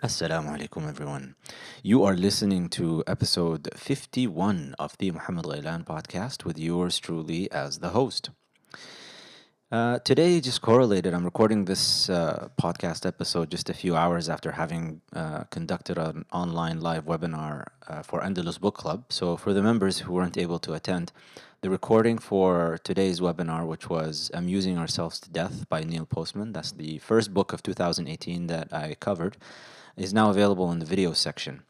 Assalamu alaikum, everyone. You are listening to episode 51 of the Muhammad Ghailan podcast with yours truly as the host. Today, just correlated, I'm recording this podcast episode just a few hours after having conducted an online live webinar for Andalus Book Club. So, for the members who weren't able to attend, the recording for today's webinar, which was Amusing Ourselves to Death by Neil Postman, that's the first book of 2018 that I covered, is now available in the video section.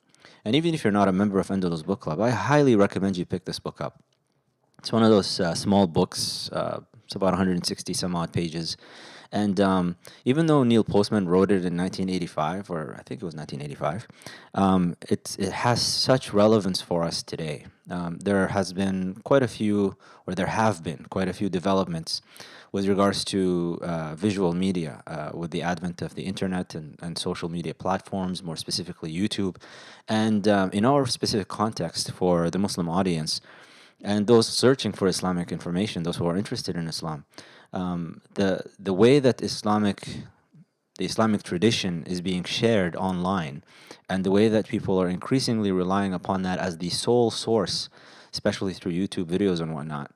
And even if you're not a member of Andalus Book Club, I highly recommend you pick this book up. It's one of those small books. It's about 160 some odd pages. And even though Neil Postman wrote it in 1985, or I think it was 1985, it has such relevance for us today. There has been quite a few, or there have been quite a few developments with regards to visual media with the advent of the internet and social media platforms, more specifically YouTube. And in our specific context for the Muslim audience, and those searching for Islamic information, those who are interested in Islam, the way that the Islamic tradition is being shared online, and the way that people are increasingly relying upon that as the sole source, especially through YouTube videos and whatnot,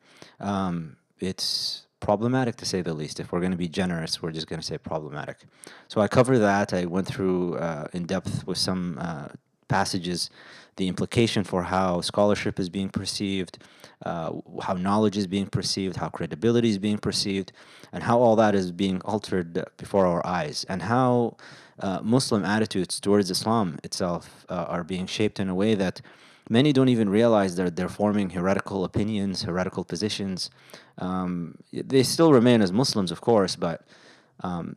it's problematic to say the least. If we're going to be generous, we're just going to say problematic. So I cover that. I went through in depth with some passages the implication for how scholarship is being perceived, how knowledge is being perceived, how credibility is being perceived, and how all that is being altered before our eyes, and how Muslim attitudes towards Islam itself are being shaped in a way that many don't even realize that they're forming heretical opinions, heretical positions. They still remain as Muslims, of course, but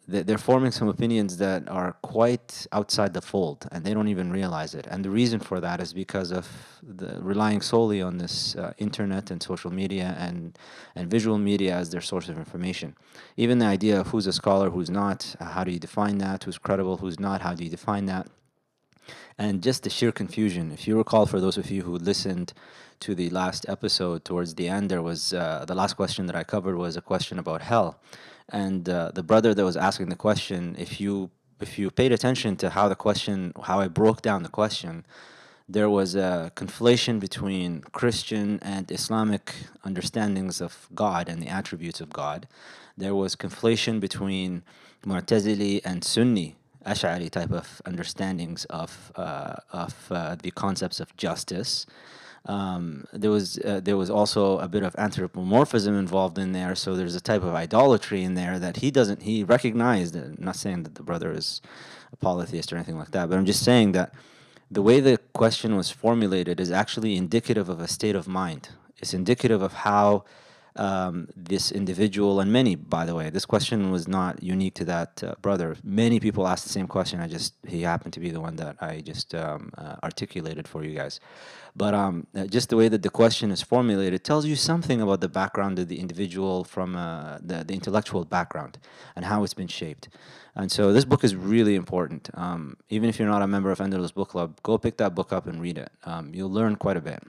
they're forming some opinions that are quite outside the fold, and they don't even realize it. And the reason for that is because of relying solely on this internet and social media and visual media as their source of information. Even the idea of who's a scholar, who's not, how do you define that, who's credible, who's not, how do you define that, and just the sheer confusion. If you recall, for those of you who listened to the last episode, towards the end, there was the last question that I covered was a question about hell, and the brother that was asking the question, if you paid attention to how I broke down the question, there was a conflation between Christian and Islamic understandings of God and the attributes of God. There was conflation between Mu'tazili and Sunni Ash'ari type of understandings of the concepts of justice. There was also a bit of anthropomorphism involved in there, so there's a type of idolatry in there that he recognized. I'm not saying that the brother is a polytheist or anything like that, but I'm just saying that the way the question was formulated is actually indicative of a state of mind. It's indicative of how this individual, and many, by the way, this question was not unique to that brother. Many people asked the same question. He happened to be the one that I just articulated for you guys. But just the way that the question is formulated tells you something about the background of the individual from the intellectual background and how it's been shaped. And so this book is really important. Even if you're not a member of Andalus Book Club, go pick that book up and read it. You'll learn quite a bit.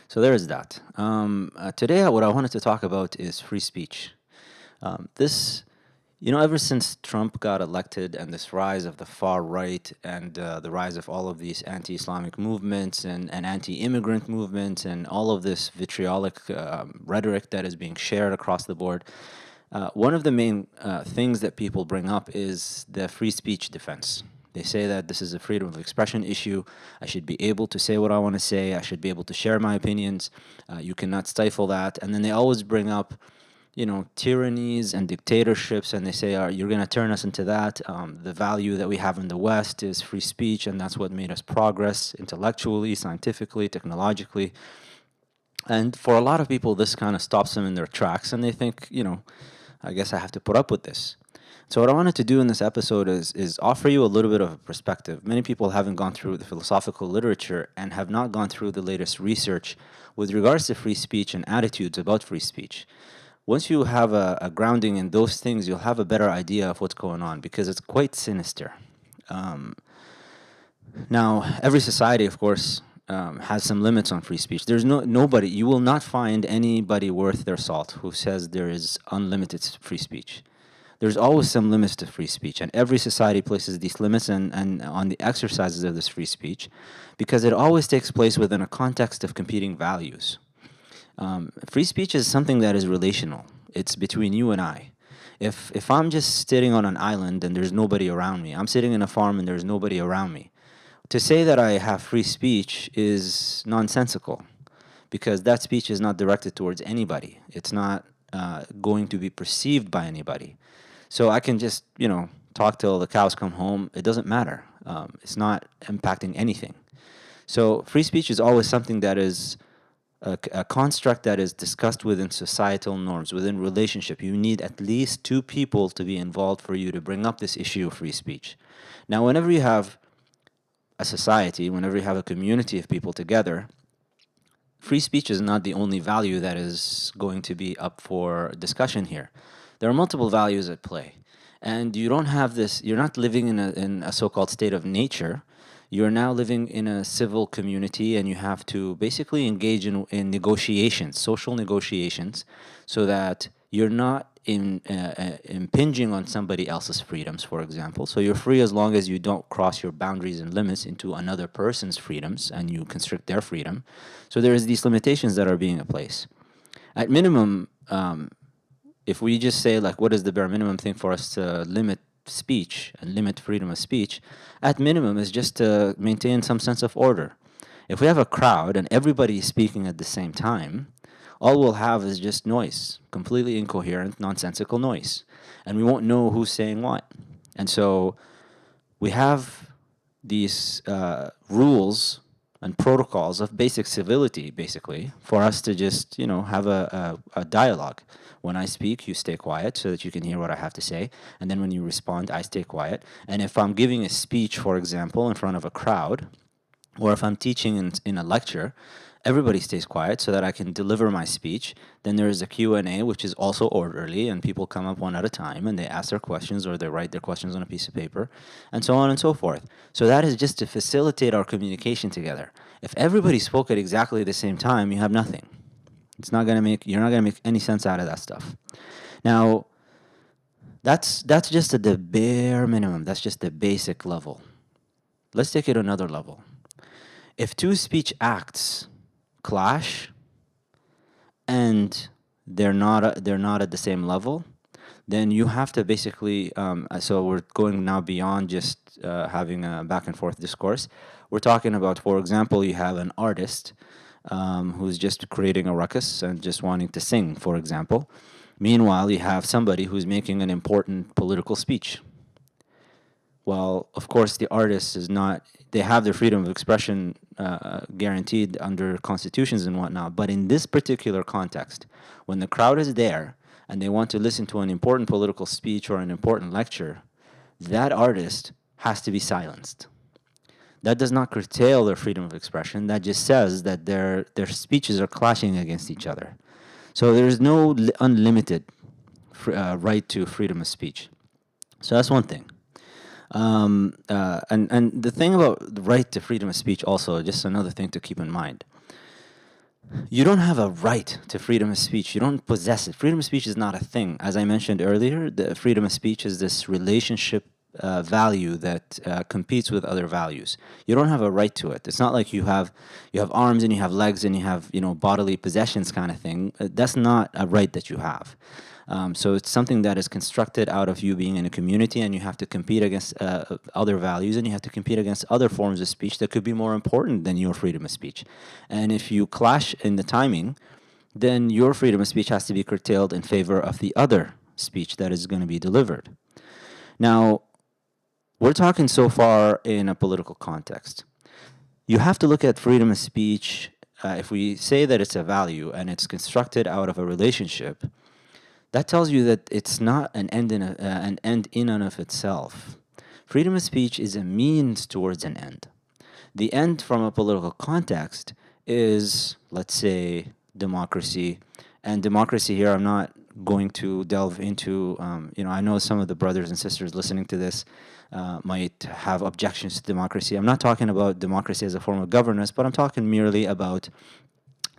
So there is that. Today, what I wanted to talk about is free speech. Ever since Trump got elected and this rise of the far right and the rise of all of these anti-Islamic movements and anti-immigrant movements and all of this vitriolic rhetoric that is being shared across the board, one of the main things that people bring up is the free speech defense. They say that this is a freedom of expression issue. I should be able to say what I want to say. I should be able to share my opinions. You cannot stifle that. And then they always bring up, tyrannies and dictatorships, and they say, you're going to turn us into that. The value that we have in the West is free speech, and that's what made us progress intellectually, scientifically, technologically. And for a lot of people, this kind of stops them in their tracks, and they think, I guess I have to put up with this. So what I wanted to do in this episode is offer you a little bit of a perspective. Many people haven't gone through the philosophical literature and have not gone through the latest research with regards to free speech and attitudes about free speech. Once you have a grounding in those things, you'll have a better idea of what's going on, because it's quite sinister. Now, every society, of course, has some limits on free speech. There's nobody, you will not find anybody worth their salt who says there is unlimited free speech. there's always some limits to free speech, and every society places these limits and on the exercises of this free speech, because it always takes place within a context of competing values. Free speech is something that is relational. It's between you and I. If I'm just sitting on an island and there's nobody around me, I'm sitting in a farm and there's nobody around me, to say that I have free speech is nonsensical, because that speech is not directed towards anybody. It's not going to be perceived by anybody. So I can just, talk till the cows come home. It doesn't matter. It's not impacting anything. So free speech is always something that is a construct that is discussed within societal norms, within relationship. You need at least two people to be involved for you to bring up this issue of free speech. Now, whenever you have a society, whenever you have a community of people together, free speech is not the only value that is going to be up for discussion here. There are multiple values at play. And you don't have this, you're not living in a so-called state of nature. You're now living in a civil community, and you have to basically engage in negotiations, social negotiations, so that you're not impinging on somebody else's freedoms, for example. So you're free as long as you don't cross your boundaries and limits into another person's freedoms and you constrict their freedom. So there's these limitations that are being in place. At minimum, if we just say, like, what is the bare minimum thing for us to limit speech and limit freedom of speech, at minimum is just to maintain some sense of order. If we have a crowd and everybody is speaking at the same time, all we'll have is just noise, completely incoherent, nonsensical noise. And we won't know who's saying what. And so we have these rules and protocols of basic civility, basically, for us to just, have a dialogue. When I speak, you stay quiet so that you can hear what I have to say. And then when you respond, I stay quiet. And if I'm giving a speech, for example, in front of a crowd, or if I'm teaching in a lecture, everybody stays quiet so that I can deliver my speech. Then there is a Q&A, which is also orderly, and people come up one at a time, and they ask their questions, or they write their questions on a piece of paper, and so on and so forth. So that is just to facilitate our communication together. If everybody spoke at exactly the same time, you have nothing. You're not gonna make any sense out of that stuff. Now, that's just at the bare minimum. That's just the basic level. Let's take it another level. If two speech acts clash and they're not at the same level, then you have to basically so we're going now beyond just having a back and forth discourse. We're talking about, for example, you have an artist who's just creating a ruckus and just wanting to sing, for example. Meanwhile, you have somebody who's making an important political speech. Well, of course, the artist is not, they have their freedom of expression guaranteed under constitutions and whatnot, but in this particular context, when the crowd is there and they want to listen to an important political speech or an important lecture, that artist has to be silenced. That does not curtail their freedom of expression. That just says that their speeches are clashing against each other. So there is no unlimited right to freedom of speech. So that's one thing. And the thing about the right to freedom of speech also, just another thing to keep in mind. You don't have a right to freedom of speech. You don't possess it. Freedom of speech is not a thing. As I mentioned earlier, the freedom of speech is this relationship value that competes with other values. You don't have a right to it. It's not like you have arms and you have legs and you have bodily possessions kind of thing. That's not a right that you have. So it's something that is constructed out of you being in a community, and you have to compete against other values, and you have to compete against other forms of speech that could be more important than your freedom of speech. And if you clash in the timing, then your freedom of speech has to be curtailed in favor of the other speech that is going to be delivered. Now, we're talking so far in a political context. You have to look at freedom of speech, if we say that it's a value and it's constructed out of a relationship, that tells you that it's not an end in and of itself. Freedom of speech is a means towards an end. The end from a political context is, let's say, democracy. And democracy here, I'm not going to delve into, I know some of the brothers and sisters listening to this might have objections to democracy. I'm not talking about democracy as a form of governance, but I'm talking merely about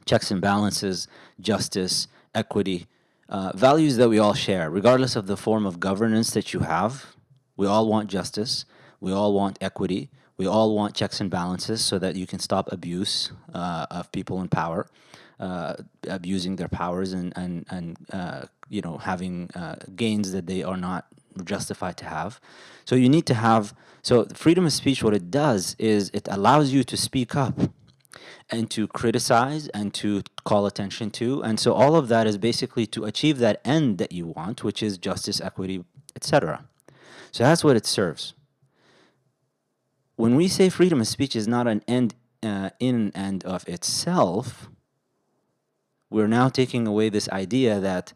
checks and balances, justice, equity, Values that we all share, regardless of the form of governance that you have. We all want justice. We all want equity. We all want checks and balances so that you can stop abuse of people in power, abusing their powers and having gains that they are not justified to have. So you need to have. So freedom of speech, what it does is it allows you to speak up and to criticize and to call attention to. And so all of that is basically to achieve that end that you want, which is justice, equity, etc. So that's what it serves. When we say freedom of speech is not an end in and of itself, we're now taking away this idea that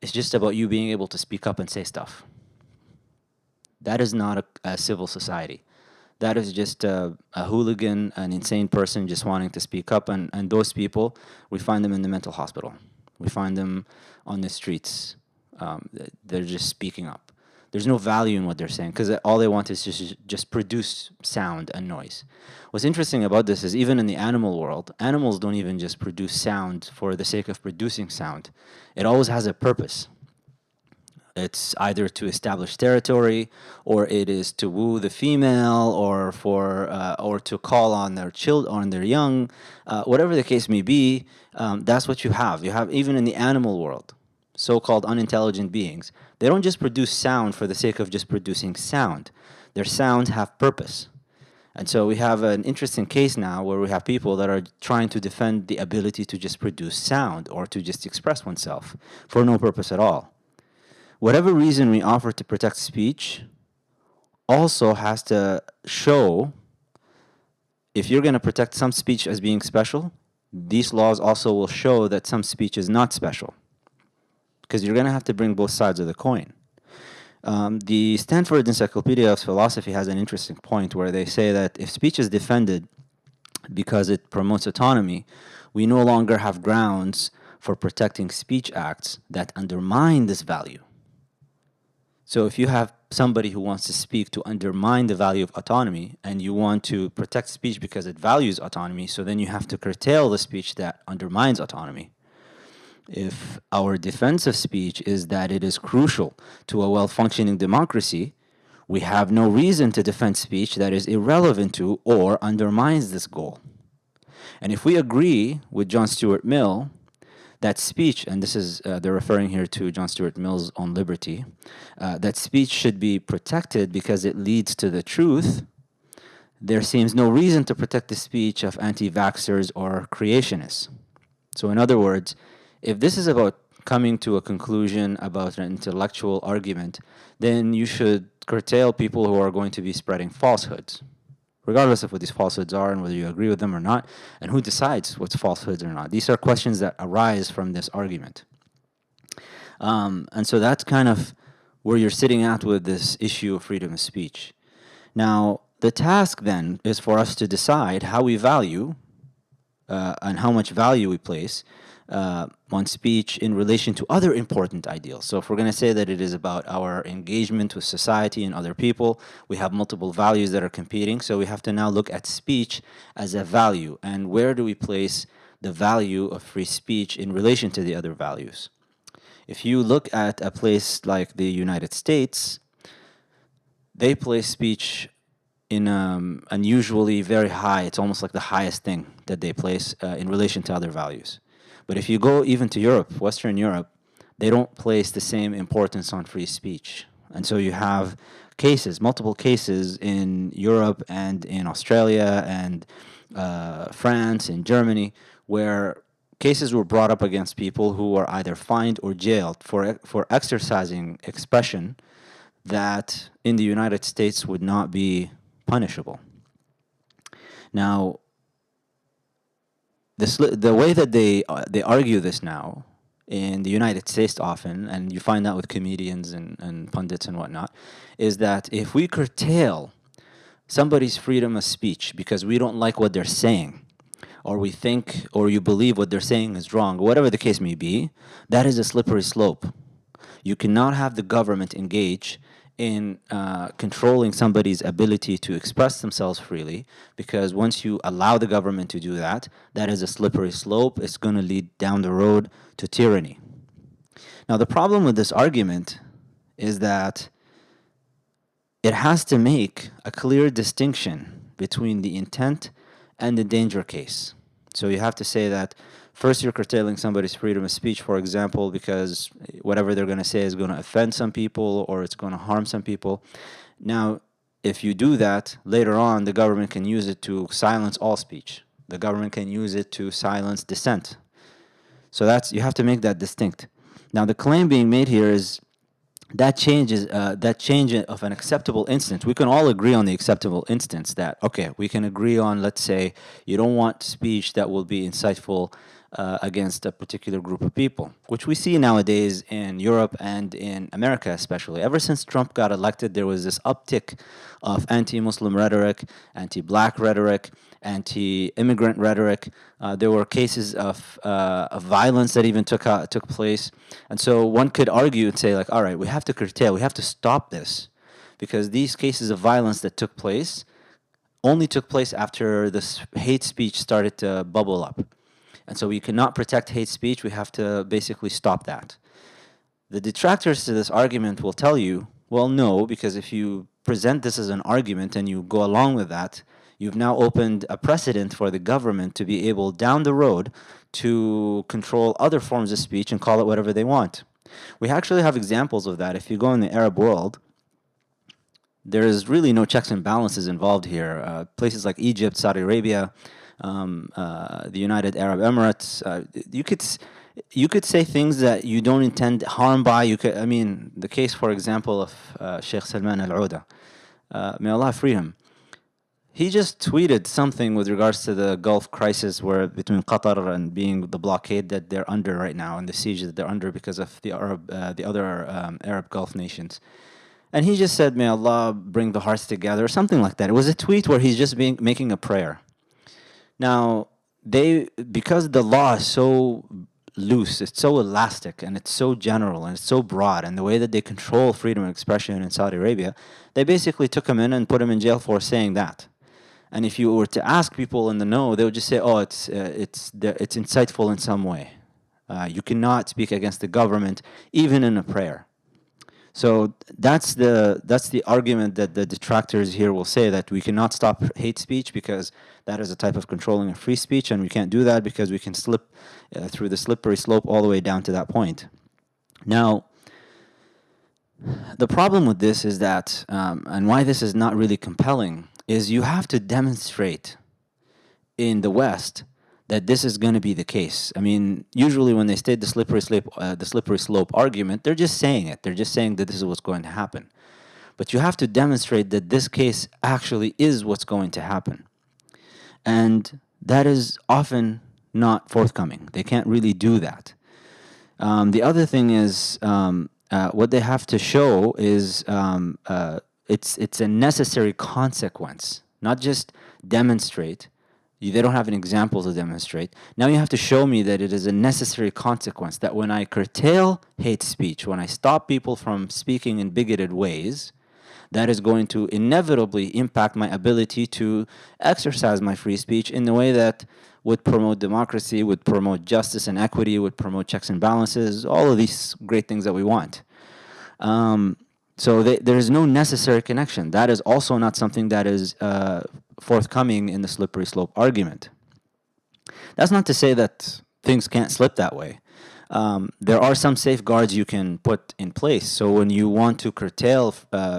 it's just about you being able to speak up and say stuff. That is not a civil society. That is just a hooligan, an insane person just wanting to speak up. And those people, we find them in the mental hospital. We find them on the streets. They're just speaking up. There's no value in what they're saying because all they want is just produce sound and noise. What's interesting about this is even in the animal world, animals don't even just produce sound for the sake of producing sound. It always has a purpose. It's either to establish territory, or it is to woo the female, or or to call on their on their young, whatever the case may be. That's what you have. You have even in the animal world, so-called unintelligent beings. They don't just produce sound for the sake of just producing sound. Their sounds have purpose. And so we have an interesting case now where we have people that are trying to defend the ability to just produce sound or to just express oneself for no purpose at all. Whatever reason we offer to protect speech also has to show, if you're going to protect some speech as being special, these laws also will show that some speech is not special, because you're going to have to bring both sides of the coin. The Stanford Encyclopedia of Philosophy has an interesting point where they say that if speech is defended because it promotes autonomy, we no longer have grounds for protecting speech acts that undermine this value. So if you have somebody who wants to speak to undermine the value of autonomy, and you want to protect speech because it values autonomy, so then you have to curtail the speech that undermines autonomy. If our defense of speech is that it is crucial to a well-functioning democracy, we have no reason to defend speech that is irrelevant to or undermines this goal. And if we agree with John Stuart Mill that speech, and this is, they're referring here to John Stuart Mill's On Liberty, that speech should be protected because it leads to the truth, there seems no reason to protect the speech of anti-vaxxers or creationists. So in other words, if this is about coming to a conclusion about an intellectual argument, then you should curtail people who are going to be spreading falsehoods, regardless of what these falsehoods are and whether you agree with them or not, and who decides what's falsehoods or not. These are questions that arise from this argument. And so that's kind of where you're sitting at with this issue of freedom of speech. Now, the task then is for us to decide how we value and how much value we place on speech in relation to other important ideals. So if we're going to say that it is about our engagement with society and other people, we have multiple values that are competing. So we have to now look at speech as a value. And where do we place the value of free speech in relation to the other values? If you look at a place like the United States, they place speech in unusually very high. It's almost like the highest thing that they place in relation to other values. But if you go even to Europe, Western Europe, they don't place the same importance on free speech. And so you have cases, multiple cases in Europe and in Australia and France and Germany, where cases were brought up against people who were either fined or jailed for exercising expression that in the United States would not be punishable. Now, the way that they argue this now in the United States often, and you find that with comedians and pundits and whatnot, is that if we curtail somebody's freedom of speech because we don't like what they're saying, or we think or you believe what they're saying is wrong, whatever the case may be, that is a slippery slope. You cannot have the government engage in controlling somebody's ability to express themselves freely, because once you allow the government to do that, that is a slippery slope. It's going to lead down the road to tyranny. Now, the problem with this argument is that it has to make a clear distinction between the intent and the danger case. So you have to say that first you're curtailing somebody's freedom of speech, for example, because whatever they're going to say is going to offend some people or it's going to harm some people. Now, if you do that, later on, the government can use it to silence all speech. The government can use it to silence dissent. So you have to make that distinct. Now, the claim being made here is that change of an acceptable instance. We can all agree on the acceptable instance that, okay, we can agree on, let's say, you don't want speech that will be insightful against a particular group of people, which we see nowadays in Europe and in America especially. Ever since Trump got elected, there was this uptick of anti-Muslim rhetoric, anti-black rhetoric, anti-immigrant rhetoric. There were cases of violence that even took place. And so one could argue and say, like, all right, we have to curtail, we have to stop this, because these cases of violence that took place only took place after this hate speech started to bubble up. And so we cannot protect hate speech. We have to basically stop that. The detractors to this argument will tell you, well, no, because if you present this as an argument and you go along with that, you've now opened a precedent for the government to be able, down the road, to control other forms of speech and call it whatever they want. We actually have examples of that. If you go in the Arab world, there is really no checks and balances involved here. Places like Egypt, Saudi Arabia, the United Arab Emirates, you could say things that you don't intend harm by. I mean, the case, for example, of Sheikh Salman al-Ouda, may Allah free him. He just tweeted something with regards to the Gulf crisis, where between Qatar and being the blockade that they're under right now and the siege that they're under because of the other Arab Gulf nations. And he just said, may Allah bring the hearts together, or something like that. It was a tweet where he's just making a prayer. Now, because the law is so loose, it's so elastic, and it's so general, and it's so broad, and the way that they control freedom of expression in Saudi Arabia, they basically took him in and put him in jail for saying that. And if you were to ask people in the know, they would just say, oh, it's insightful in some way. You cannot speak against the government, even in a prayer. So that's the argument that the detractors here will say, that we cannot stop hate speech because that is a type of controlling of free speech, and we can't do that because we can slip through the slippery slope all the way down to that point. Now, the problem with this is that, and why this is not really compelling, is you have to demonstrate in the West that this is going to be the case. I mean, usually when they state the slippery slope argument, they're just saying it. They're just saying that this is what's going to happen. But you have to demonstrate that this case actually is what's going to happen. And that is often not forthcoming. They can't really do that. The other thing is, what they have to show is it's a necessary consequence, not just demonstrate. They don't have any examples to demonstrate. Now you have to show me that it is a necessary consequence, that when I curtail hate speech, when I stop people from speaking in bigoted ways, that is going to inevitably impact my ability to exercise my free speech in the way that would promote democracy, would promote justice and equity, would promote checks and balances, all of these great things that we want. So there is no necessary connection. That is also not something that is forthcoming in the slippery slope argument. That's not to say that things can't slip that way. There are some safeguards you can put in place. So when you want to curtail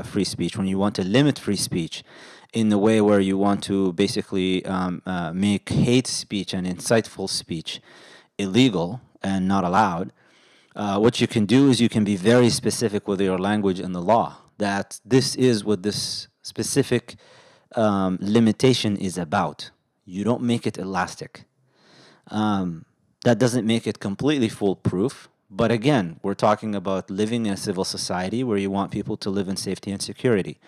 free speech, when you want to limit free speech in the way where you want to basically make hate speech and insightful speech illegal and not allowed, what you can do is you can be very specific with your language in the law, that this is what this specific limitation is about. You don't make it elastic. That doesn't make it completely foolproof, but again, we're talking about living in a civil society where you want people to live in safety and security.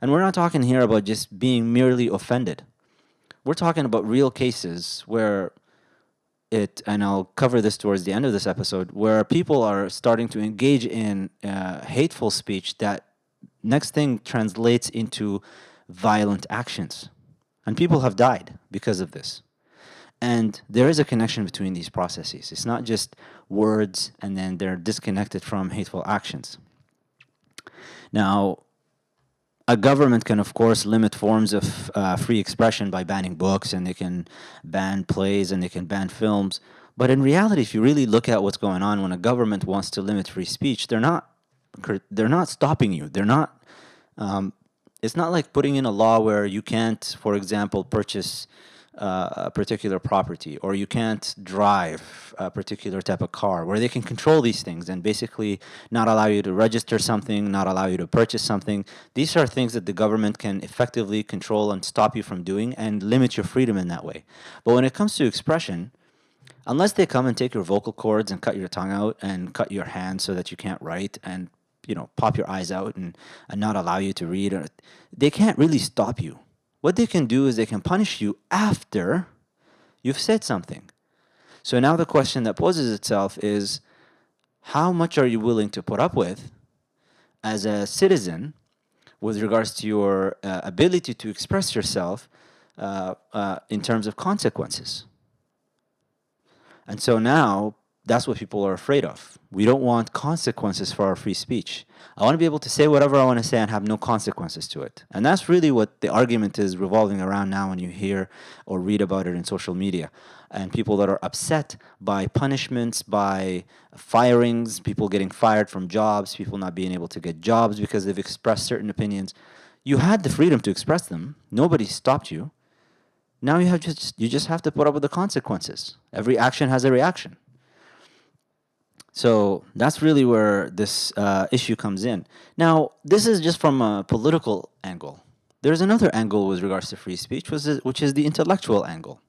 And we're not talking here about just being merely offended. We're talking about real cases where and I'll cover this towards the end of this episode, where people are starting to engage in hateful speech that next thing translates into violent actions. And people have died because of this. And there is a connection between these processes. It's not just words and then they're disconnected from hateful actions. Now, a government can, of course, limit forms of free expression by banning books, and they can ban plays, and they can ban films. But in reality, if you really look at what's going on when a government wants to limit free speech, they're not stopping you. They're not. It's not like putting in a law where you can't, for example, purchase a particular property, or you can't drive a particular type of car, where they can control these things and basically not allow you to register something, not allow you to purchase something. These are things that the government can effectively control and stop you from doing and limit your freedom in that way. But when it comes to expression, unless they come and take your vocal cords and cut your tongue out and cut your hands so that you can't write, and pop your eyes out and not allow you to read, or they can't really stop you. What they can do is they can punish you after you've said something. So now the question that poses itself is, how much are you willing to put up with as a citizen with regards to your ability to express yourself in terms of consequences? And so now that's what people are afraid of. We don't want consequences for our free speech. I want to be able to say whatever I want to say and have no consequences to it. And that's really what the argument is revolving around now when you hear or read about it in social media. And people that are upset by punishments, by firings, people getting fired from jobs, people not being able to get jobs because they've expressed certain opinions. You had the freedom to express them. Nobody stopped you. Now you just have to put up with the consequences. Every action has a reaction. So that's really where this issue comes in. Now, this is just from a political angle. There's another angle with regards to free speech, which is the intellectual angle.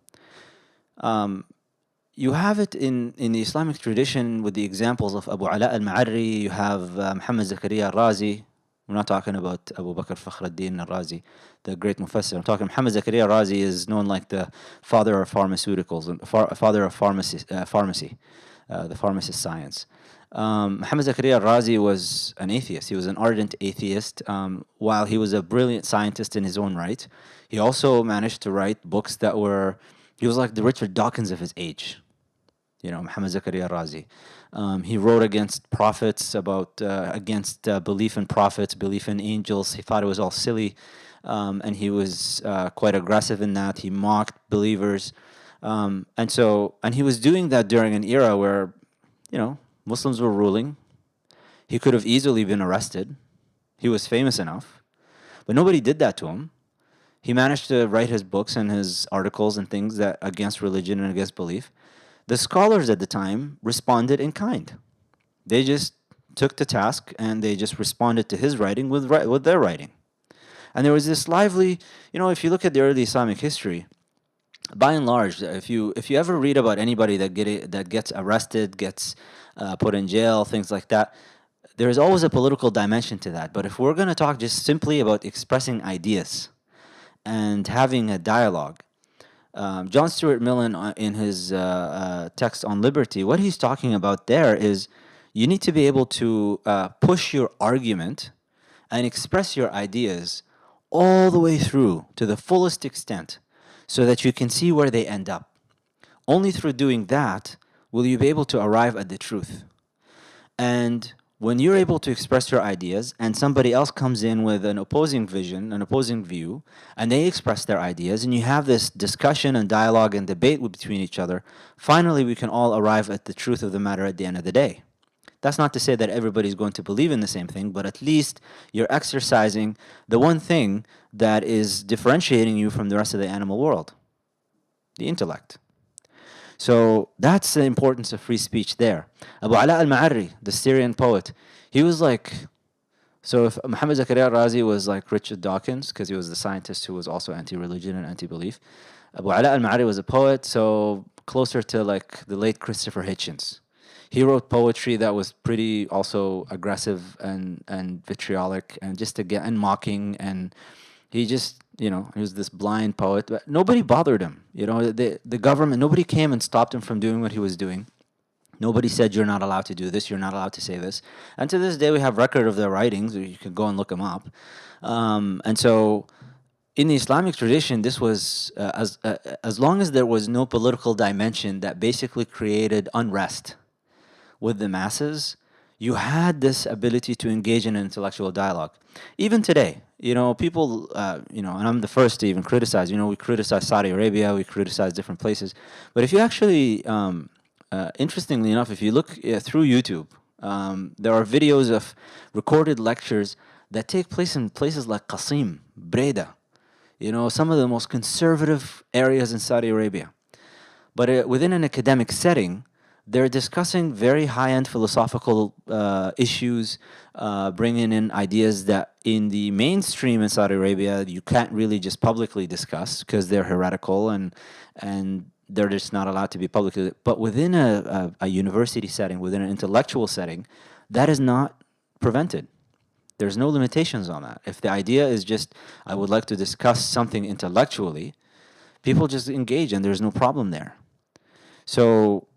You have it in the Islamic tradition with the examples of Abu Ala al-Ma'arri. You have Muhammad Zakaria al-Razi. We're not talking about Abu Bakr Fakhruddin al-Razi, the great mufassir. I'm talking Muhammad Zakaria al-Razi is known like the father of pharmaceuticals, and father of pharmacy, the pharmacist science. Muhammad Zakaria al-Razi was an atheist. He was an ardent atheist. While he was a brilliant scientist in his own right, he also managed to write books that he was like the Richard Dawkins of his age. Muhammad Zakaria al-Razi. He wrote against prophets, against belief in prophets, belief in angels. He thought it was all silly, and he was quite aggressive in that. He mocked believers. And he was doing that during an era where, Muslims were ruling. He could have easily been arrested. He was famous enough, but nobody did that to him. He managed to write his books and his articles and things that against religion and against belief. The scholars at the time responded in kind. They just took to task and they just responded to his writing with their writing. And there was this lively, if you look at the early Islamic history, by and large, if you ever read about anybody that gets arrested, gets put in jail, things like that, there is always a political dimension to that. But if we're going to talk just simply about expressing ideas and having a dialogue, John Stuart Mill in his text on liberty, what he's talking about there is you need to be able to push your argument and express your ideas all the way through to the fullest extent, so that you can see where they end up. Only through doing that will you be able to arrive at the truth. And when you're able to express your ideas and somebody else comes in with an opposing vision, an opposing view, and they express their ideas, and you have this discussion and dialogue and debate between each other, finally we can all arrive at the truth of the matter at the end of the day. That's not to say that everybody's going to believe in the same thing, but at least you're exercising the one thing that is differentiating you from the rest of the animal world, the intellect. So that's the importance of free speech there. Abu Ala al-Ma'arri, the Syrian poet, he was like, so if Muhammad Zakaria al-Razi was like Richard Dawkins, because he was the scientist who was also anti-religion and anti-belief, Abu Ala al-Ma'arri was a poet, so closer to like the late Christopher Hitchens. He wrote poetry that was pretty also aggressive and vitriolic and and mocking, and he just, he was this blind poet, but nobody bothered him. The government, nobody came and stopped him from doing what he was doing. Nobody said, you're not allowed to do this, you're not allowed to say this. And to this day, we have record of their writings. You can go and look them up. And so, in the Islamic tradition, this was as long as there was no political dimension that basically created unrest with the masses, you had this ability to engage in an intellectual dialogue. Even today, people, and I'm the first to even criticize. We criticize Saudi Arabia, we criticize different places, but if you actually, interestingly enough, if you look through YouTube, there are videos of recorded lectures that take place in places like Qasim, Breda, some of the most conservative areas in Saudi Arabia. But within an academic setting, they're discussing very high-end philosophical issues, bringing in ideas that in the mainstream in Saudi Arabia you can't really just publicly discuss because they're heretical and they're just not allowed to be publicly. But within a university setting, within an intellectual setting, that is not prevented. There's no limitations on that. If the idea is just, I would like to discuss something intellectually, people just engage and there's no problem there. So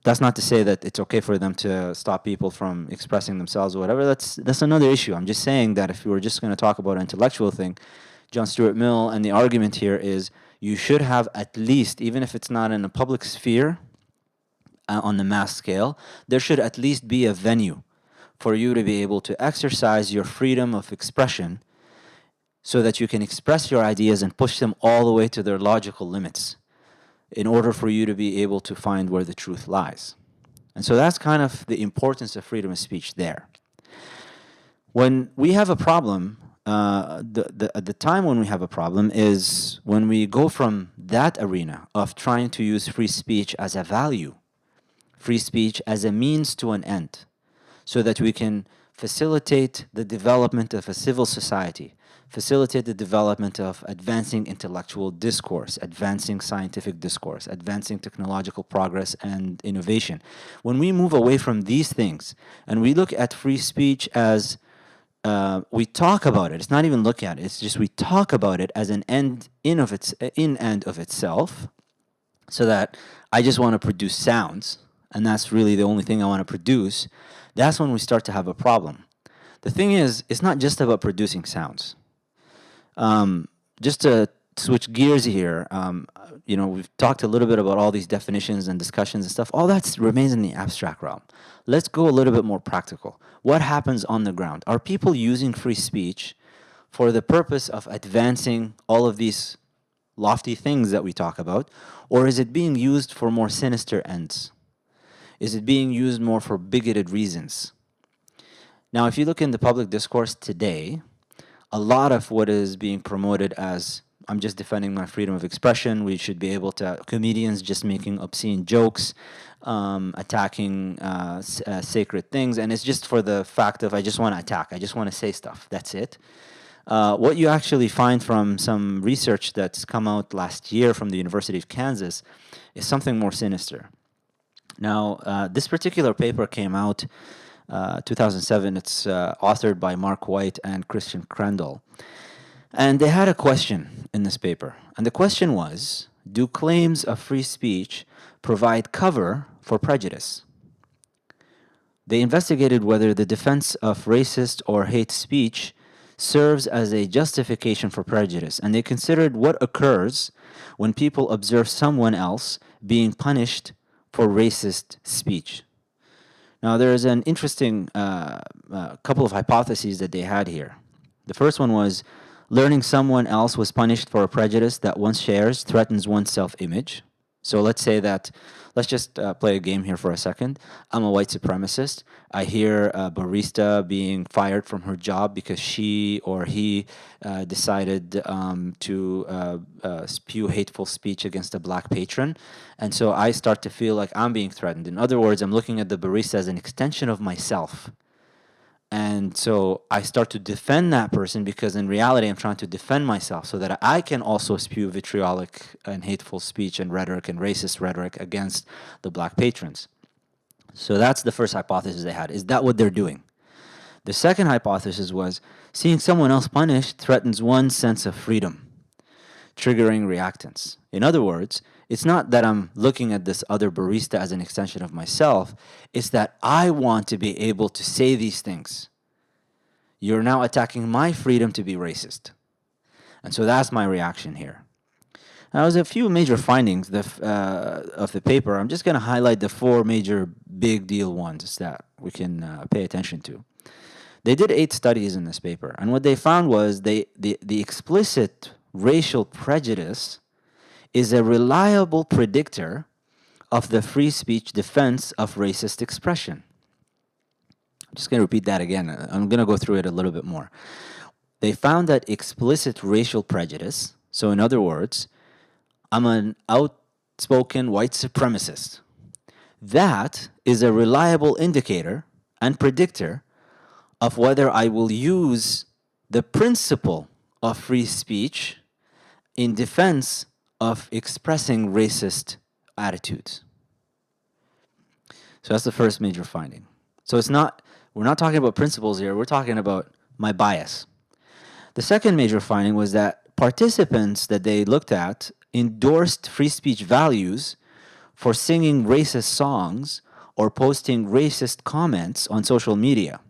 that's not to say that it's okay for them to stop people from expressing themselves or whatever. That's another issue. I'm just saying that if we were just going to talk about an intellectual thing, John Stuart Mill, and the argument here is you should have at least, even if it's not in a public sphere on the mass scale, there should at least be a venue for you to be able to exercise your freedom of expression so that you can express your ideas and push them all the way to their logical limits in order for you to be able to find where the truth lies. And so that's kind of the importance of freedom of speech there. When we have a problem, the time when we have a problem is when we go from that arena of trying to use free speech as a value, free speech as a means to an end, so that we can facilitate the development of a civil society, facilitate the development of advancing intellectual discourse, advancing scientific discourse, advancing technological progress and innovation. When we move away from these things and we look at free speech as we talk about it, it's not even look at it, it's just we talk about it as an end in and of itself, so that I just want to produce sounds, and that's really the only thing I want to produce, that's when we start to have a problem. The thing is, it's not just about producing sounds. Just to switch gears here, we've talked a little bit about all these definitions and discussions and stuff. All that remains in the abstract realm. Let's go a little bit more practical. What happens on the ground? Are people using free speech for the purpose of advancing all of these lofty things that we talk about, or is it being used for more sinister ends? Is it being used more for bigoted reasons? Now, if you look in the public discourse today, a lot of what is being promoted as, I'm just defending my freedom of expression, we should be able to, comedians just making obscene jokes, attacking sacred things, and it's just for the fact of I just want to attack, I just want to say stuff, that's it. What you actually find from some research that's come out last year from the University of Kansas is something more sinister. Now, this particular paper came out 2007. It's authored by Mark White and Christian Crandall. And they had a question in this paper. And the question was, do claims of free speech provide cover for prejudice? They investigated whether the defense of racist or hate speech serves as a justification for prejudice. And they considered what occurs when people observe someone else being punished for racist speech. Now, there is an interesting couple of hypotheses that they had here. The first one was learning someone else was punished for a prejudice that one shares threatens one's self-image. So let's say that, let's just play a game here for a second. I'm a white supremacist. I hear a barista being fired from her job because she or he decided to spew hateful speech against a black patron. And so I start to feel like I'm being threatened. In other words, I'm looking at the barista as an extension of myself. And so I start to defend that person because in reality I'm trying to defend myself so that I can also spew vitriolic and hateful speech and rhetoric and racist rhetoric against the black patrons. So that's the first hypothesis they had. Is that what they're doing? The second hypothesis was seeing someone else punished threatens one's sense of freedom, triggering reactance. In other words, it's not that I'm looking at this other barista as an extension of myself. It's that I want to be able to say these things. You're now attacking my freedom to be racist. And so that's my reaction here. Now, there's a few major findings of the paper. I'm just going to highlight the four major big deal ones that we can pay attention to. They did 8 studies in this paper, and what they found was the explicit racial prejudice is a reliable predictor of the free speech defense of racist expression. I'm just going to repeat that again. I'm going to go through it a little bit more. They found that explicit racial prejudice, so in other words, I'm an outspoken white supremacist. That is a reliable indicator and predictor of whether I will use the principle of free speech in defense of expressing racist attitudes. So that's the first major finding. So we're not talking about principles here, we're talking about my bias. The second major finding was that participants that they looked at endorsed free speech values for singing racist songs or posting racist comments on social media.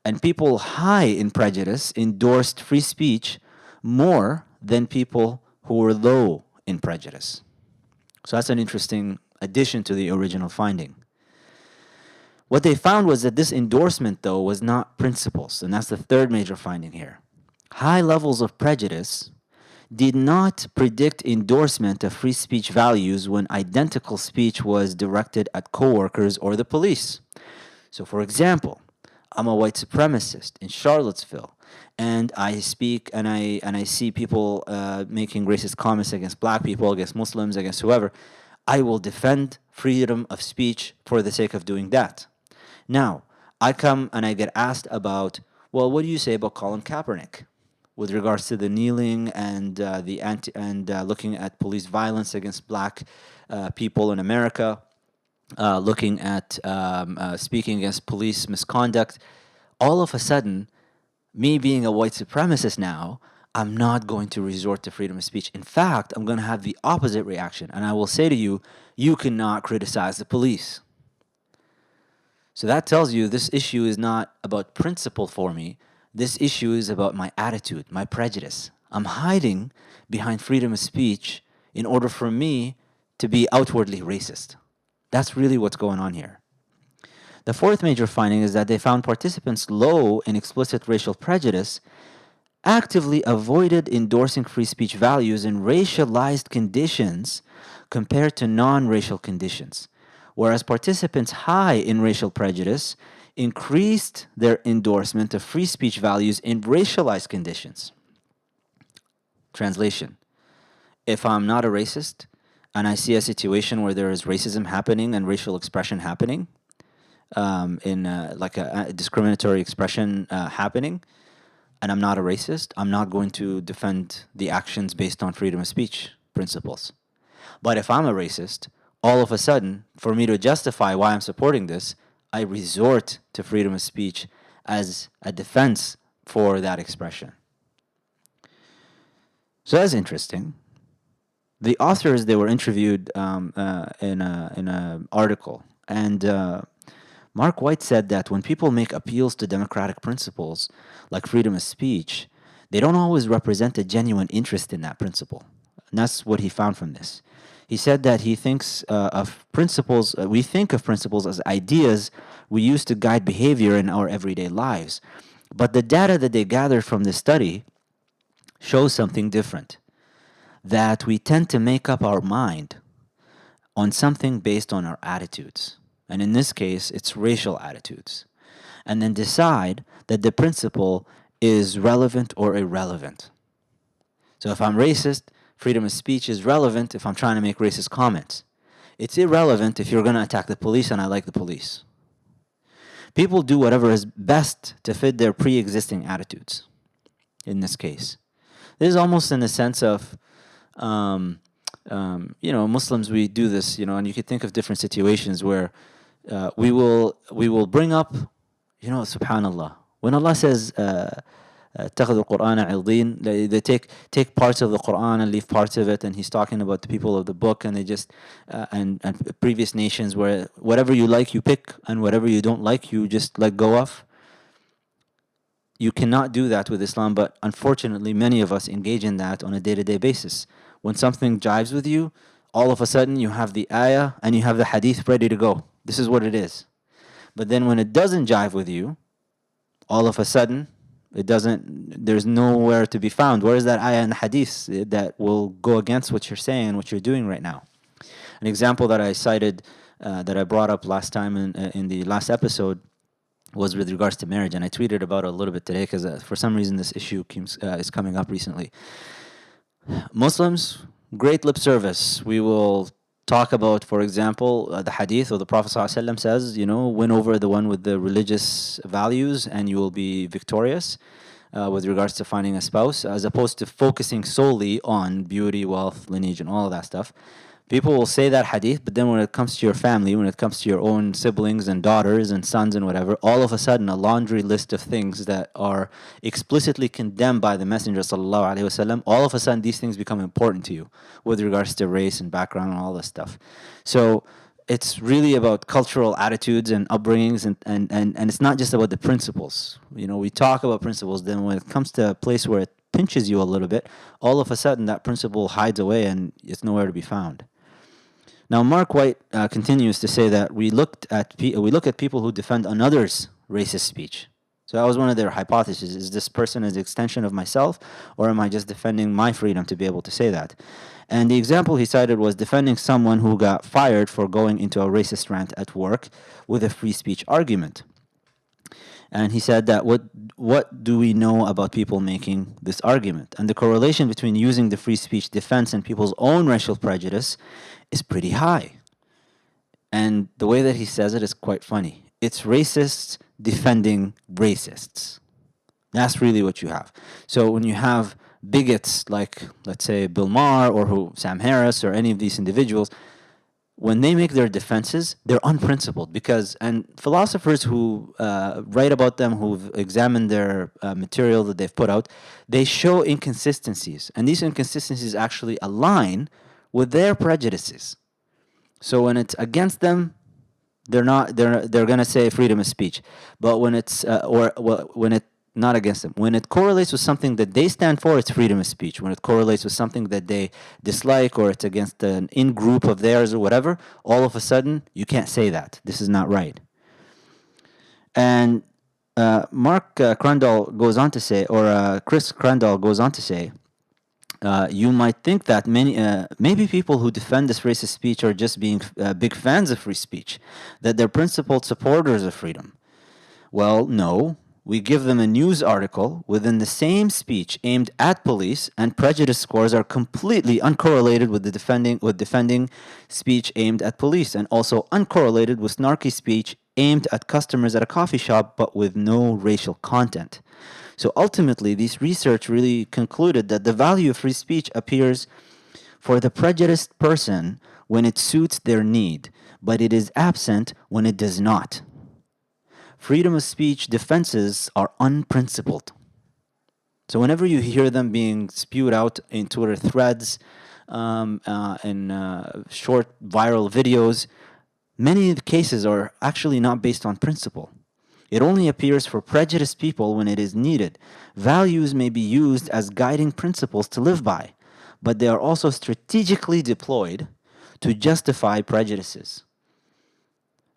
And people high in prejudice endorsed free speech more than people who were low in prejudice. So that's an interesting addition to the original finding. What they found was that this endorsement, though, was not principles, and that's the third major finding here. High levels of prejudice did not predict endorsement of free speech values when identical speech was directed at coworkers or the police. So, for example, I'm a white supremacist in Charlottesville, and I speak and I see people making racist comments against black people, against Muslims, against whoever. I will defend freedom of speech for the sake of doing that. Now, I come and I get asked about, well, what do you say about Colin Kaepernick with regards to the kneeling and looking at police violence against black people in America, looking at speaking against police misconduct. All of a sudden, me being a white supremacist now, I'm not going to resort to freedom of speech. In fact, I'm going to have the opposite reaction, and I will say to you, you cannot criticize the police. So that tells you this issue is not about principle for me. This issue is about my attitude, my prejudice. I'm hiding behind freedom of speech in order for me to be outwardly racist. That's really what's going on here. The fourth major finding is that they found participants low in explicit racial prejudice actively avoided endorsing free speech values in racialized conditions compared to non-racial conditions, whereas participants high in racial prejudice increased their endorsement of free speech values in racialized conditions. Translation: if I'm not a racist and I see a situation where there is racism happening and racial expression happening, like a discriminatory expression happening, and I'm not a racist, I'm not going to defend the actions based on freedom of speech principles. But if I'm a racist, all of a sudden, for me to justify why I'm supporting this, I resort to freedom of speech as a defense for that expression. So that's interesting. The authors, they were interviewed in an article, and Mark White said that when people make appeals to democratic principles like freedom of speech, they don't always represent a genuine interest in that principle. And that's what he found from this. He said that he thinks of principles, we think of principles as ideas we use to guide behavior in our everyday lives. But the data that they gathered from this study shows something different. That we tend to make up our mind on something based on our attitudes. And in this case, it's racial attitudes. And then decide that the principle is relevant or irrelevant. So if I'm racist, freedom of speech is relevant if I'm trying to make racist comments. It's irrelevant if you're going to attack the police and I like the police. People do whatever is best to fit their pre-existing attitudes, in this case. This is almost in the sense of, Muslims, we do this, and you could think of different situations where we will bring up, subhanallah, when Allah says, اتخذوا القرآن عضين, they take parts of the Quran and leave parts of it, and he's talking about the people of the book, and they just and previous nations where whatever you like you pick and whatever you don't like you just let go of. you cannot do that with Islam, but unfortunately, many of us engage in that on a day-to-day basis. When something jives with you, all of a sudden you have the ayah and you have the hadith ready to go. This is what it is. But then when it doesn't jive with you, all of a sudden, there's nowhere to be found. Where is that ayah and hadith that will go against what you're saying and what you're doing right now? An example that I cited, that I brought up last time in the last episode, was with regards to marriage, and I tweeted about it a little bit today because for some reason this issue is coming up recently. Muslims, great lip service. We will talk about, for example, the hadith of the Prophet ﷺ says, win over the one with the religious values and you will be victorious with regards to finding a spouse, as opposed to focusing solely on beauty, wealth, lineage, and all of that stuff. People will say that hadith, but then when it comes to your family, when it comes to your own siblings and daughters and sons and whatever, all of a sudden a laundry list of things that are explicitly condemned by the Messenger sallallahu alaihi wasallam, all of a sudden these things become important to you with regards to race and background and all this stuff. So it's really about cultural attitudes and upbringings, and it's not just about the principles. We talk about principles, then when it comes to a place where it pinches you a little bit, all of a sudden that principle hides away and it's nowhere to be found. Now, Mark White continues to say that we look at people who defend another's racist speech. So that was one of their hypotheses. Is this person an extension of myself, or am I just defending my freedom to be able to say that? And the example he cited was defending someone who got fired for going into a racist rant at work with a free speech argument. And he said that what do we know about people making this argument? And the correlation between using the free speech defense and people's own racial prejudice is pretty high. And the way that he says it is quite funny. It's racists defending racists. That's really what you have. So when you have bigots like, let's say, Bill Maher or Sam Harris or any of these individuals, when they make their defenses, they're unprincipled and philosophers who write about them, who've examined their material that they've put out, they show inconsistencies. And these inconsistencies actually align with their prejudices. So when it's against them, they're going to say freedom of speech. But when it's, not against them. When it correlates with something that they stand for, it's freedom of speech. When it correlates with something that they dislike or it's against an in-group of theirs or whatever, all of a sudden, you can't say that. This is not right. And Mark Crandall goes on to say, or Chris Crandall goes on to say, you might think that maybe people who defend this racist speech are just being big fans of free speech, that they're principled supporters of freedom. Well, no. We give them a news article within the same speech aimed at police, and prejudice scores are completely uncorrelated with defending speech aimed at police, and also uncorrelated with snarky speech aimed at customers at a coffee shop, but with no racial content. So ultimately, this research really concluded that the value of free speech appears for the prejudiced person when it suits their need, but it is absent when it does not. Freedom of speech defenses are unprincipled. So whenever you hear them being spewed out in Twitter threads, in short viral videos, many of the cases are actually not based on principle. It only appears for prejudiced people when it is needed. Values may be used as guiding principles to live by, but they are also strategically deployed to justify prejudices.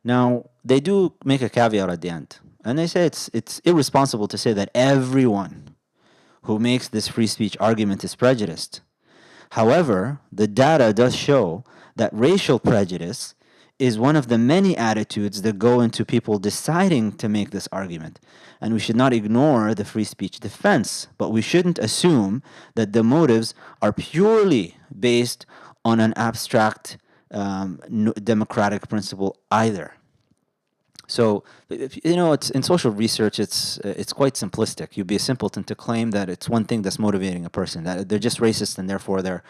Now, they do make a caveat at the end, and they say it's irresponsible to say that everyone who makes this free speech argument is prejudiced. However, the data does show that racial prejudice is one of the many attitudes that go into people deciding to make this argument. And we should not ignore the free speech defense, but we shouldn't assume that the motives are purely based on an abstract democratic principle either. So, it's in social research, it's quite simplistic. You'd be a simpleton to claim that it's one thing that's motivating a person, that they're just racist and therefore they're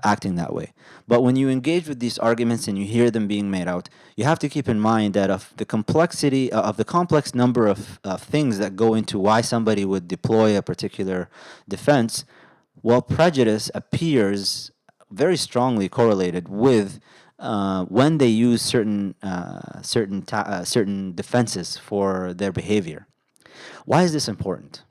acting that way. But when you engage with these arguments and you hear them being made out, you have to keep in mind that of the complexity, of the complex number of things that go into why somebody would deploy a particular defense, while prejudice appears very strongly correlated with when they use certain defenses for their behavior. Why is this important?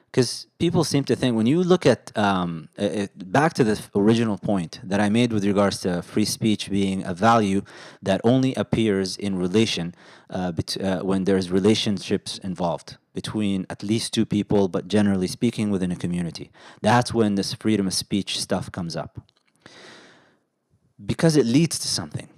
Because people seem to think, when you look at, back to the original point that I made with regards to free speech being a value that only appears in relation when there's relationships involved between at least two people, but generally speaking within a community. That's when this freedom of speech stuff comes up. Because it leads to something.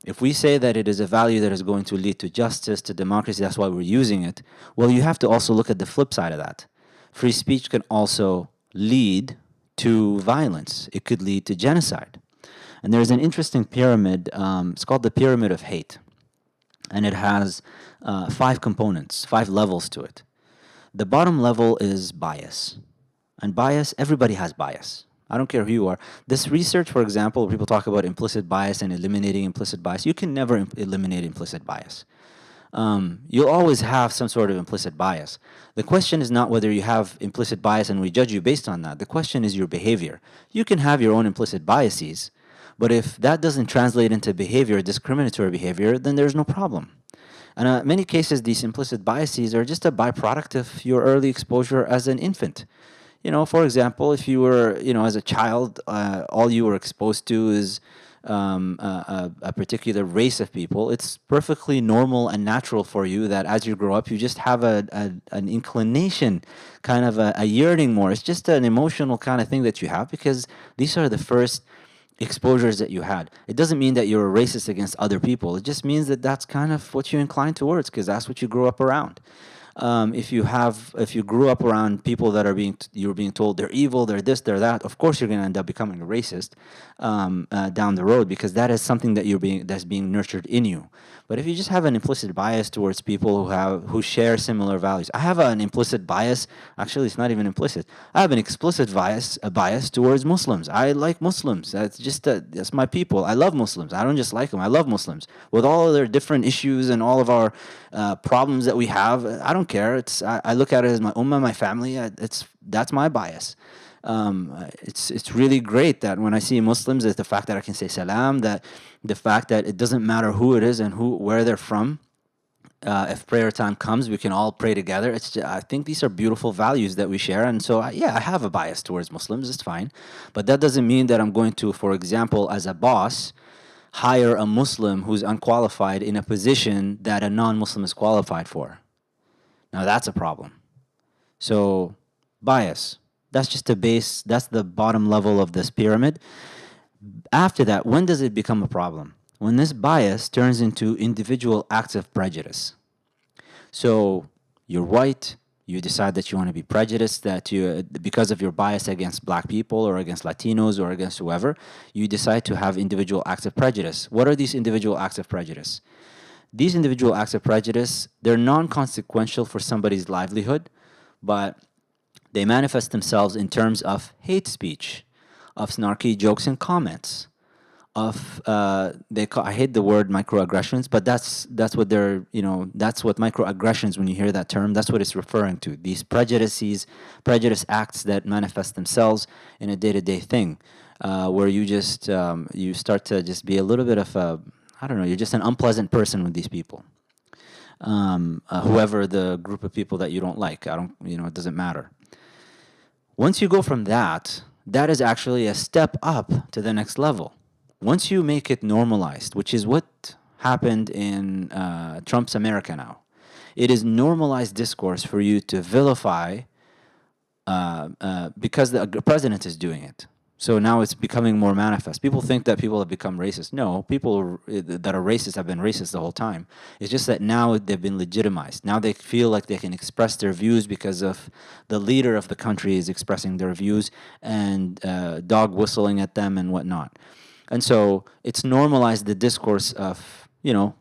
If we say that it is a value that is going to lead to justice, to democracy, that's why we're using it, well, you have to also look at the flip side of that. Free speech can also lead to violence. It could lead to genocide. And there's an interesting pyramid. It's called the Pyramid of Hate. And it has 5 components, 5 levels to it. The bottom level is bias. And bias, everybody has bias. I don't care who you are. This research, for example, people talk about implicit bias and eliminating implicit bias. You can never eliminate implicit bias. You'll always have some sort of implicit bias. The question is not whether you have implicit bias and we judge you based on that. The question is your behavior. You can have your own implicit biases, but if that doesn't translate into behavior, discriminatory behavior, then there's no problem. And in many cases, these implicit biases are just a byproduct of your early exposure as an infant. You know, for example, if you were, as a child, all you were exposed to is a particular race of people, it's perfectly normal and natural for you that as you grow up, you just have an inclination, kind of a yearning more. It's just an emotional kind of thing that you have because these are the first exposures that you had. It doesn't mean that you're a racist against other people. It just means that that's kind of what you incline towards because that's what you grew up around. If you grew up around people that you're being told they're evil, they're this, they're that, of course you're going to end up becoming a racist down the road because that is something that's being nurtured in you. But if you just have an implicit bias towards people who share similar values, I have an implicit bias. Actually, it's not even implicit. I have an explicit bias towards Muslims. I like Muslims. That's my people. I love Muslims. I don't just like them. I love Muslims with all of their different issues and all of our problems that we have. I don't care. I look at it as my ummah, my family. That's my bias. It's really great that when I see Muslims, it's the fact that I can say salam, that the fact that it doesn't matter who it is and where they're from. If prayer time comes, we can all pray together. I think these are beautiful values that we share. And so, I have a bias towards Muslims. It's fine. But that doesn't mean that I'm going to, for example, as a boss, hire a Muslim who's unqualified in a position that a non-Muslim is qualified for. Now, that's a problem. So, bias. That's just the base. That's the bottom level of this pyramid. After that, when does it become a problem? When this bias turns into individual acts of prejudice. So you're white, you decide that you want to be prejudiced, that because of your bias against black people or against Latinos or against whoever, you decide to have individual acts of prejudice. What are these individual acts of prejudice? These individual acts of prejudice, they're non-consequential for somebody's livelihood, but they manifest themselves in terms of hate speech, of snarky jokes and comments, of I hate the word microaggressions, but that's what that's what microaggressions, when you hear that term, that's what it's referring to. These prejudice acts that manifest themselves in a day-to-day thing, where you just you start to just be a little bit of you're just an unpleasant person with these people. Whoever the group of people that you don't like, it doesn't matter. Once you go from that is actually a step up to the next level. Once you make it normalized, which is what happened in Trump's America now, it is normalized discourse for you to vilify because the president is doing it. So now it's becoming more manifest. People think that people have become racist. No, people that are racist have been racist the whole time. It's just that now they've been legitimized. Now they feel like they can express their views because of the leader of the country is expressing their views and dog whistling at them and whatnot. And so it's normalized the discourse of,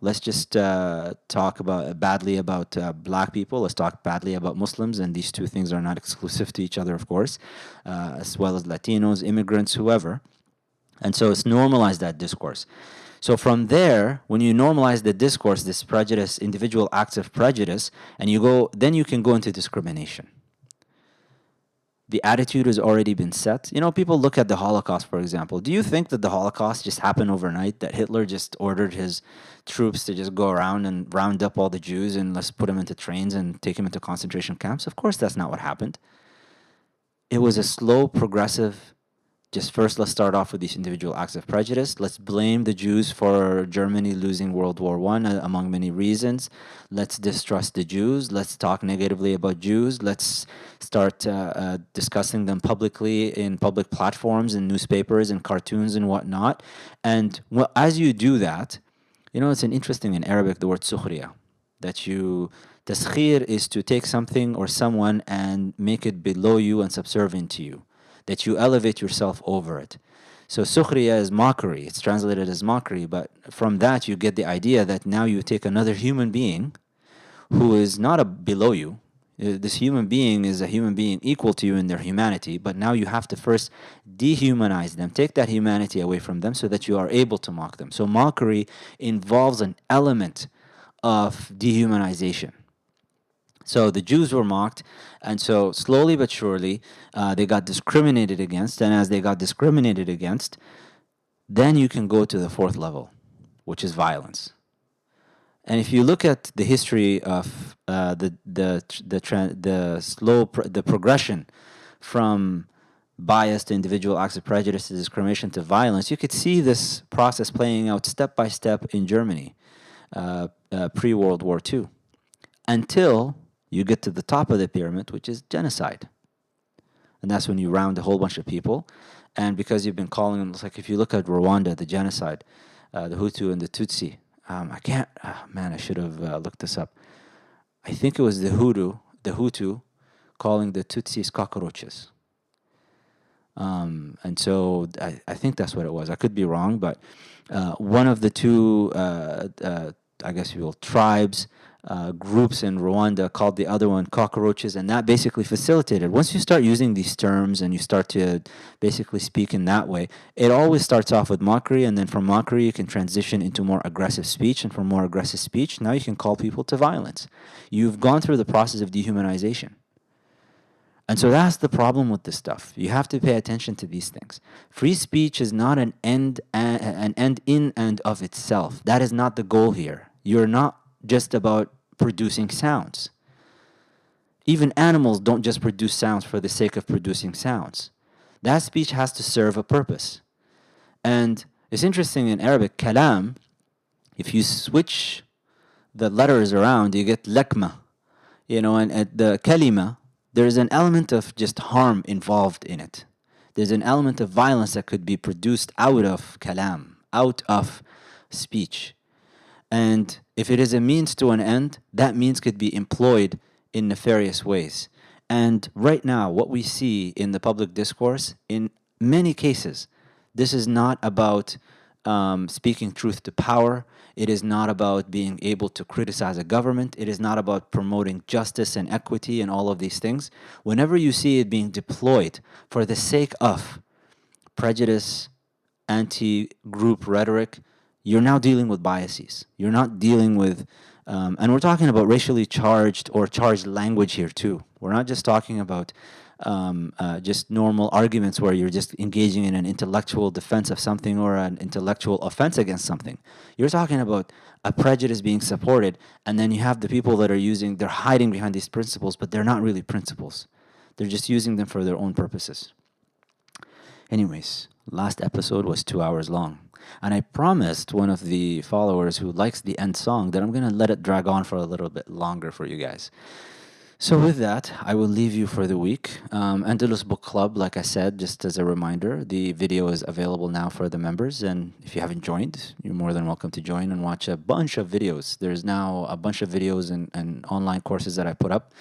let's just talk badly about black people. Let's talk badly about Muslims. And these two things are not exclusive to each other, of course, as well as Latinos, immigrants, whoever. And so it's normalized that discourse. So from there, when you normalize the discourse, this prejudice, individual acts of prejudice, and then you can go into discrimination. The attitude has already been set. You know, people look at the Holocaust, for example. Do you think that the Holocaust just happened overnight? That Hitler just ordered his troops to just go around and round up all the Jews and let's put them into trains and take them into concentration camps? Of course, that's not what happened. It was a slow, progressive. Just first, let's start off with these individual acts of prejudice. Let's blame the Jews for Germany losing World War I, among many reasons. Let's distrust the Jews. Let's talk negatively about Jews. Let's start discussing them publicly in public platforms and newspapers and cartoons and whatnot. And as you do that, you know, it's an interesting in Arabic, the word sukhriya, that you, taskhir is to take something or someone and make it below you and subservient to you, that you elevate yourself over it. So sukhriya is mockery. It's translated as mockery, but from that you get the idea that now you take another human being who is not below you. This human being is a human being equal to you in their humanity, but now you have to first dehumanize them, take that humanity away from them so that you are able to mock them. So mockery involves an element of dehumanization. So the Jews were mocked, and so slowly but surely they got discriminated against, and as they got discriminated against, then you can go to the fourth level, which is violence. And if you look at the history of the progression from bias to individual acts of prejudice to discrimination to violence, you could see this process playing out step by step in Germany pre-World War II, until you get to the top of the pyramid, which is genocide. And that's when you round a whole bunch of people. And because you've been calling them, it's like if you look at Rwanda, the genocide, the Hutu and the Tutsi, I can't, man, I should have looked this up. I think it was the Hutu calling the Tutsis cockroaches. And so I think that's what it was. I could be wrong, but one of the two, I guess you will, tribes, groups in Rwanda called the other one cockroaches, and that basically facilitated. Once you start using these terms and you start to basically speak in that way, it always starts off with mockery, and then from mockery you can transition into more aggressive speech, and from more aggressive speech, now you can call people to violence. You've gone through the process of dehumanization. And so that's the problem with this stuff. You have to pay attention to these things. Free speech is not an end in and of itself. That is not the goal here. You're not just about producing sounds. Even animals don't just produce sounds for the sake of producing sounds. That speech has to serve a purpose. And it's interesting in Arabic, kalam, if you switch the letters around, you get lakma. You know, and at the kalima, there's an element of just harm involved in it. There's an element of violence that could be produced out of kalam, out of speech. And if it is a means to an end, that means could be employed in nefarious ways. And right now, what we see in the public discourse, in many cases, this is not about speaking truth to power. It is not about being able to criticize a government. It is not about promoting justice and equity and all of these things. Whenever you see it being deployed for the sake of prejudice, anti-group rhetoric, you're now dealing with biases. You're not dealing with, and we're talking about racially charged or charged language here too. We're not just talking about just normal arguments where you're just engaging in an intellectual defense of something or an intellectual offense against something. You're talking about a prejudice being supported, and then you have the people that are they're hiding behind these principles, but they're not really principles. They're just using them for their own purposes. Anyways, last episode was 2 hours long. And I promised one of the followers who likes the end song that I'm going to let it drag on for a little bit longer for you guys. So with that, I will leave you for the week. Andalus Book Club, like I said, just as a reminder, the video is available now for the members. And if you haven't joined, you're more than welcome to join and watch a bunch of videos. There's now a bunch of videos and online courses that I put up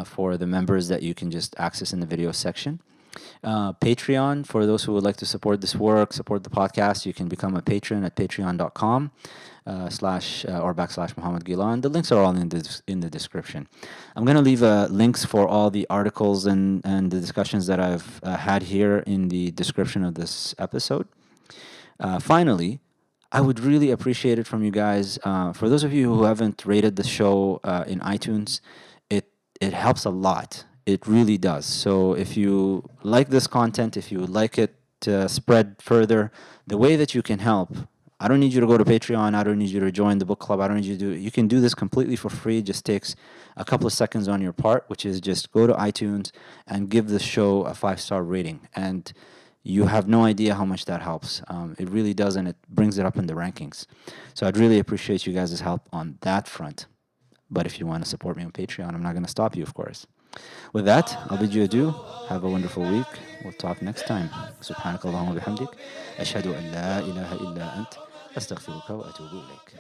for the members that you can just access in the video section. Patreon, for those who would like to support this work, support the podcast, you can become a patron at patreon.com / Muhammad Gilan. The links are all in the description. I'm going to leave links for all the articles and the discussions that I've had here in the description of this episode. Finally, I would really appreciate it from you guys. For those of you who haven't rated the show in iTunes, it helps a lot. It really does. So if you like this content, if you would like it to spread further, the way that you can help, I don't need you to go to Patreon. I don't need you to join the book club. I don't need you to do it. You can do this completely for free. It just takes a couple of seconds on your part, which is just go to iTunes and give the show a 5-star rating. And you have no idea how much that helps. It really does, and it brings it up in the rankings. So I'd really appreciate you guys' help on that front. But if you want to support me on Patreon, I'm not going to stop you, of course. With that, I'll bid you adieu. Have a wonderful week. We'll talk next time. سبحانك اللهم وبحمدك أشهد أن لا إله إلا أنت أستغفرك وأتوب إليك.